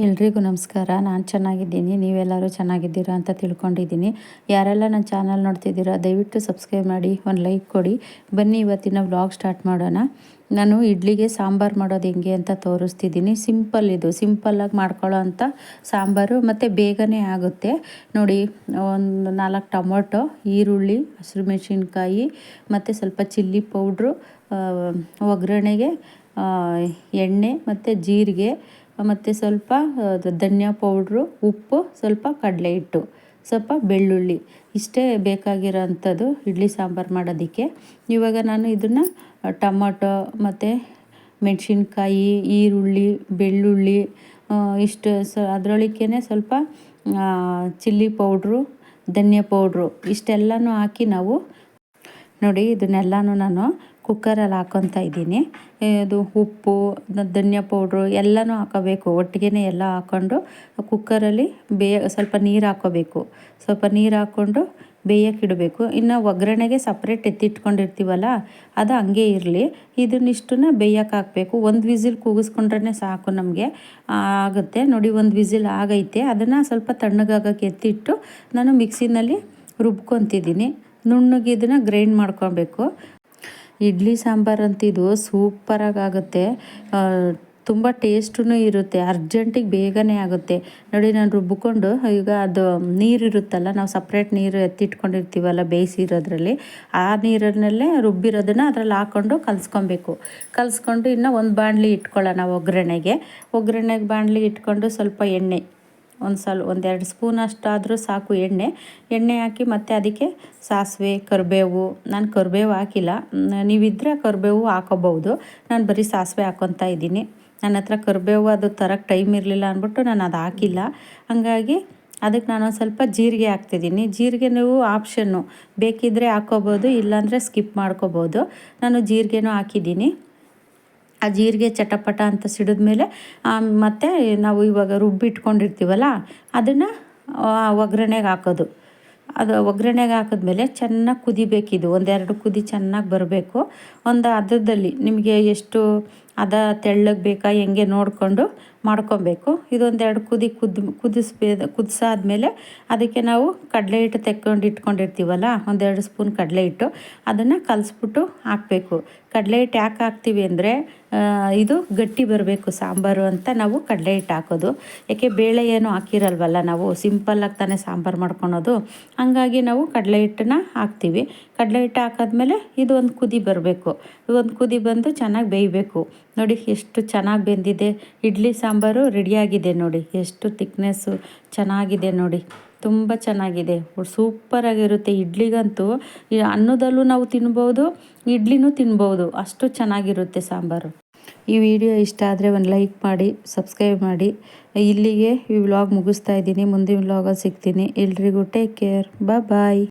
ಎಲ್ರಿಗೂ ನಮಸ್ಕಾರ. ನಾನು ಚೆನ್ನಾಗಿದ್ದೀನಿ, ನೀವೆಲ್ಲರೂ ಚೆನ್ನಾಗಿದ್ದೀರಾ ಅಂತ ತಿಳ್ಕೊಂಡಿದ್ದೀನಿ. ಯಾರೆಲ್ಲ ನನ್ನ ಚಾನಲ್ ನೋಡ್ತಿದ್ದೀರಾ ದಯವಿಟ್ಟು ಸಬ್ಸ್ಕ್ರೈಬ್ ಮಾಡಿ, ಒಂದು ಲೈಕ್ ಕೊಡಿ. ಬನ್ನಿ ಇವತ್ತಿನ ವ್ಲಾಗ್ ಸ್ಟಾರ್ಟ್ ಮಾಡೋಣ. ನಾನು ಇಡ್ಲಿಗೆ ಸಾಂಬಾರು ಮಾಡೋದು ಹೆಂಗೆ ಅಂತ ತೋರಿಸ್ತಿದ್ದೀನಿ. ಇದು ಸಿಂಪಲ್ಲಾಗಿ ಮಾಡ್ಕೊಳ್ಳೋ ಅಂಥ ಸಾಂಬಾರು ಮತ್ತು ಬೇಗನೆ ಆಗುತ್ತೆ. ನೋಡಿ, ಒಂದು 4 ಟೊಮೊಟೊ, ಈರುಳ್ಳಿ, ಹಸಿರು ಮೆಣಸಿನ್ಕಾಯಿ ಮತ್ತು ಸ್ವಲ್ಪ ಚಿಲ್ಲಿ ಪೌಡ್ರು, ಒಗ್ಗರಣೆಗೆ ಎಣ್ಣೆ ಮತ್ತು ಜೀರಿಗೆ ಮತ್ತು ಸ್ವಲ್ಪ ಧನಿಯಾ ಪೌಡ್ರು, ಉಪ್ಪು, ಸ್ವಲ್ಪ ಕಡಲೆ ಹಿಟ್ಟು, ಸ್ವಲ್ಪ ಬೆಳ್ಳುಳ್ಳಿ, ಇಷ್ಟೇ ಬೇಕಾಗಿರೋ ಅಂಥದ್ದು ಇಡ್ಲಿ ಸಾಂಬಾರು ಮಾಡೋದಕ್ಕೆ. ಇವಾಗ ನಾನು ಇದನ್ನು ಟೊಮೊಟೊ ಮತ್ತು ಮೆಣಸಿನ್ಕಾಯಿ, ಈರುಳ್ಳಿ, ಬೆಳ್ಳುಳ್ಳಿ ಇಷ್ಟು ಅದರೊಳಕ್ಕೇ ಸ್ವಲ್ಪ ಚಿಲ್ಲಿ ಪೌಡ್ರು, ಧನಿಯಾ ಪೌಡ್ರು ಇಷ್ಟೆಲ್ಲನೂ ಹಾಕಿ ನಾವು ನೋಡಿ ಇದನ್ನೆಲ್ಲನೂ ನಾನು ಕುಕ್ಕರಲ್ಲಿ ಹಾಕ್ಕೊತಾ ಇದ್ದೀನಿ. ಇದು ಉಪ್ಪು, ಧನಿಯಾ ಪೌಡ್ರು ಎಲ್ಲನೂ ಹಾಕೋಬೇಕು. ಒಟ್ಟಿಗೆ ಎಲ್ಲ ಹಾಕ್ಕೊಂಡು ಕುಕ್ಕರಲ್ಲಿ ಸ್ವಲ್ಪ ನೀರು ಹಾಕ್ಕೋಬೇಕು. ಸ್ವಲ್ಪ ನೀರು ಹಾಕ್ಕೊಂಡು ಬೇಯೋಕ್ಕಿಡಬೇಕು. ಇನ್ನು ಒಗ್ಗರಣೆಗೆ ಸಪ್ರೇಟ್ ಎತ್ತಿಟ್ಕೊಂಡಿರ್ತೀವಲ್ಲ, ಅದು ಹಂಗೆ ಇರಲಿ. ಇದನ್ನಿಷ್ಟನ್ನು ಬೇಯೋಕೆ ಹಾಕಬೇಕು. ಒಂದು ವಿಸಿಲ್ ಕೂಗಿಸ್ಕೊಂಡ್ರೆ ಸಾಕು, ನಮಗೆ ಆಗುತ್ತೆ. ನೋಡಿ, ಒಂದು ವಿಸಿಲ್ ಆಗೈತೆ. ಅದನ್ನು ಸ್ವಲ್ಪ ತಣ್ಣಗಾಗೋಕ್ಕೆ ಎತ್ತಿಟ್ಟು ನಾನು ಮಿಕ್ಸಿನಲ್ಲಿ ರುಬ್ಕೊತಿದ್ದೀನಿ. ನುಣ್ಣಗೆ ಇದನ್ನು ಗ್ರೈಂಡ್ ಮಾಡ್ಕೊಬೇಕು. ಇಡ್ಲಿ ಸಾಂಬಾರು ಅಂತಿದು ಸೂಪರಾಗಿ ಆಗುತ್ತೆ. ತುಂಬ ಟೇಸ್ಟೂ ಇರುತ್ತೆ. ಅರ್ಜೆಂಟಿಗೆ ಬೇಗನೆ ಆಗುತ್ತೆ. ನೋಡಿ, ನಾನು ರುಬ್ಬಿಕೊಂಡು ಈಗ ಅದು ನೀರಿರುತ್ತಲ್ಲ, ನಾವು ಸಪ್ರೇಟ್ ನೀರು ಎತ್ತಿಟ್ಕೊಂಡಿರ್ತೀವಲ್ಲ ಬೇಯಿಸಿರೋದ್ರಲ್ಲಿ, ಆ ನೀರನ್ನಲ್ಲೇ ರುಬ್ಬಿರೋದನ್ನು ಅದರಲ್ಲಿ ಹಾಕ್ಕೊಂಡು ಕಲಿಸ್ಕೊಂಡು ಇನ್ನು ಒಂದು ಬಾಣಲಿ ಇಟ್ಕೊಳ್ಳೋಣ. ಒಗ್ಗರಣೆಗೆ ಬಾಣಲಿ ಇಟ್ಕೊಂಡು ಸ್ವಲ್ಪ ಎಣ್ಣೆ, ಒಂದೆರಡು ಸ್ಪೂನ್ ಅಷ್ಟಾದರೂ ಸಾಕು ಎಣ್ಣೆ ಹಾಕಿ ಮತ್ತು ಅದಕ್ಕೆ ಸಾಸಿವೆ, ಕರಿಬೇವು. ನಾನು ಕರಿಬೇವು ಹಾಕಿಲ್ಲ, ನೀವಿದ್ದರೆ ಕರಿಬೇವು ಹಾಕೋಬಹುದು. ನಾನು ಬರೀ ಸಾಸಿವೆ ಹಾಕ್ಕೊತಾ ಇದ್ದೀನಿ. ನನ್ನ ಹತ್ರ ಕರಿಬೇವು ಅದು ತರೋಕ್ಕೆ ಟೈಮ್ ಇರಲಿಲ್ಲ ಅಂದ್ಬಿಟ್ಟು ನಾನು ಅದು ಹಾಕಿಲ್ಲ. ಹಾಗಾಗಿ ಅದಕ್ಕೆ ನಾನು ಸ್ವಲ್ಪ ಜೀರಿಗೆ ಹಾಕ್ತಿದ್ದೀನಿ. ಜೀರಿಗೆ ನೀವು ಆಪ್ಷನ್ನು, ಬೇಕಿದ್ದರೆ ಹಾಕ್ಕೋಬೋದು, ಇಲ್ಲಾಂದರೆ ಸ್ಕಿಪ್ ಮಾಡ್ಕೋಬೋದು. ನಾನು ಜೀರಿಗೆನೂ ಹಾಕಿದ್ದೀನಿ. ಆ ಜೀರಿಗೆ ಚಟಪಟ ಅಂತ ಸಿಡಿದ್ಮೇಲೆ ಮತ್ತು ನಾವು ಇವಾಗ ರುಬ್ಬಿಟ್ಕೊಂಡಿರ್ತೀವಲ್ಲ ಅದನ್ನು ಒಗ್ಗರಣೆಗೆ ಹಾಕೋದು. ಅದು ಒಗ್ಗರಣೆಗೆ ಹಾಕಿದ್ಮೇಲೆ ಚೆನ್ನಾಗಿ ಕುದಿಬೇಕಿದು. 1-2 ಕುದಿ ಚೆನ್ನಾಗಿ ಬರಬೇಕು. ಒಂದು ಹದದಲ್ಲಿ ನಿಮಗೆ ಎಷ್ಟು ಹದ ತೆಳ್ಳಗೆ ಬೇಕಾ ಹೆಂಗೆ ನೋಡಿಕೊಂಡು ಮಾಡ್ಕೊಬೇಕು. ಇದೊಂದೆರಡು ಕುದಿಸಾದ್ಮೇಲೆ ಅದಕ್ಕೆ ನಾವು ಕಡಲೆ ಹಿಟ್ಟು ಇಟ್ಕೊಂಡಿರ್ತೀವಲ್ಲ, 1-2 ಸ್ಪೂನ್ ಕಡಲೆ ಹಿಟ್ಟು, ಅದನ್ನು ಕಲಿಸ್ಬಿಟ್ಟು ಹಾಕಬೇಕು. ಕಡಲೆ ಹಿಟ್ಟು ಯಾಕೆ ಹಾಕ್ತೀವಿ ಅಂದರೆ ಇದು ಗಟ್ಟಿ ಬರಬೇಕು ಸಾಂಬಾರು ಅಂತ ನಾವು ಕಡಲೆ ಹಿಟ್ಟು ಹಾಕೋದು. ಯಾಕೆ ಬೇಳೆ ಏನು ಹಾಕಿರಲ್ವಲ್ಲ, ನಾವು ಸಿಂಪಲ್ಲಾಗಿ ತಾನೇ ಸಾಂಬಾರು ಮಾಡ್ಕೊಳೋದು. ಹಂಗಾಗಿ ನಾವು ಕಡಲೆ ಹಿಟ್ಟನ್ನ ಹಾಕ್ತೀವಿ. ಕಡಲೆ ಹಿಟ್ಟು ಹಾಕಿದ್ಮೇಲೆ ಇದು ಒಂದು ಕುದಿ ಬರಬೇಕು. ಒಂದು ಕುದಿ ಬಂದು ಚೆನ್ನಾಗಿ ಬೇಯಬೇಕು. ನೋಡಿ ಎಷ್ಟು ಚೆನ್ನಾಗಿ ಬೆಂದಿದೆ. ಇಡ್ಲಿ ಸಾಂಬಾರು ರೆಡಿಯಾಗಿದೆ. ನೋಡಿ ಎಷ್ಟು ತಿಕ್ನೆಸ್ಸು ಚೆನ್ನಾಗಿದೆ. ನೋಡಿ ತುಂಬ ಚೆನ್ನಾಗಿದೆ, ಸೂಪರಾಗಿರುತ್ತೆ. ಇಡ್ಲಿಗಂತೂ ಅನ್ನದಲ್ಲೂ ನಾವು ತಿನ್ಬೋದು, ಇಡ್ಲಿನೂ ತಿನ್ಬೋದು, ಅಷ್ಟು ಚೆನ್ನಾಗಿರುತ್ತೆ ಸಾಂಬಾರು. ಈ ವಿಡಿಯೋ ಇಷ್ಟ ಆದರೆ ಒಂದು ಲೈಕ್ ಮಾಡಿ, ಸಬ್ಸ್ಕ್ರೈಬ್ ಮಾಡಿ. ಇಲ್ಲಿಗೆ ಈ ವ್ಲಾಗ್ ಮುಗಿಸ್ತಾ ಇದ್ದೀನಿ. ಮುಂದಿನ ವ್ಲಾಗಲ್ಲಿ ಸಿಗ್ತೀನಿ. ಎಲ್ರಿಗೂ ಟೇಕ್ ಕೇರ್, ಬಾಯ್.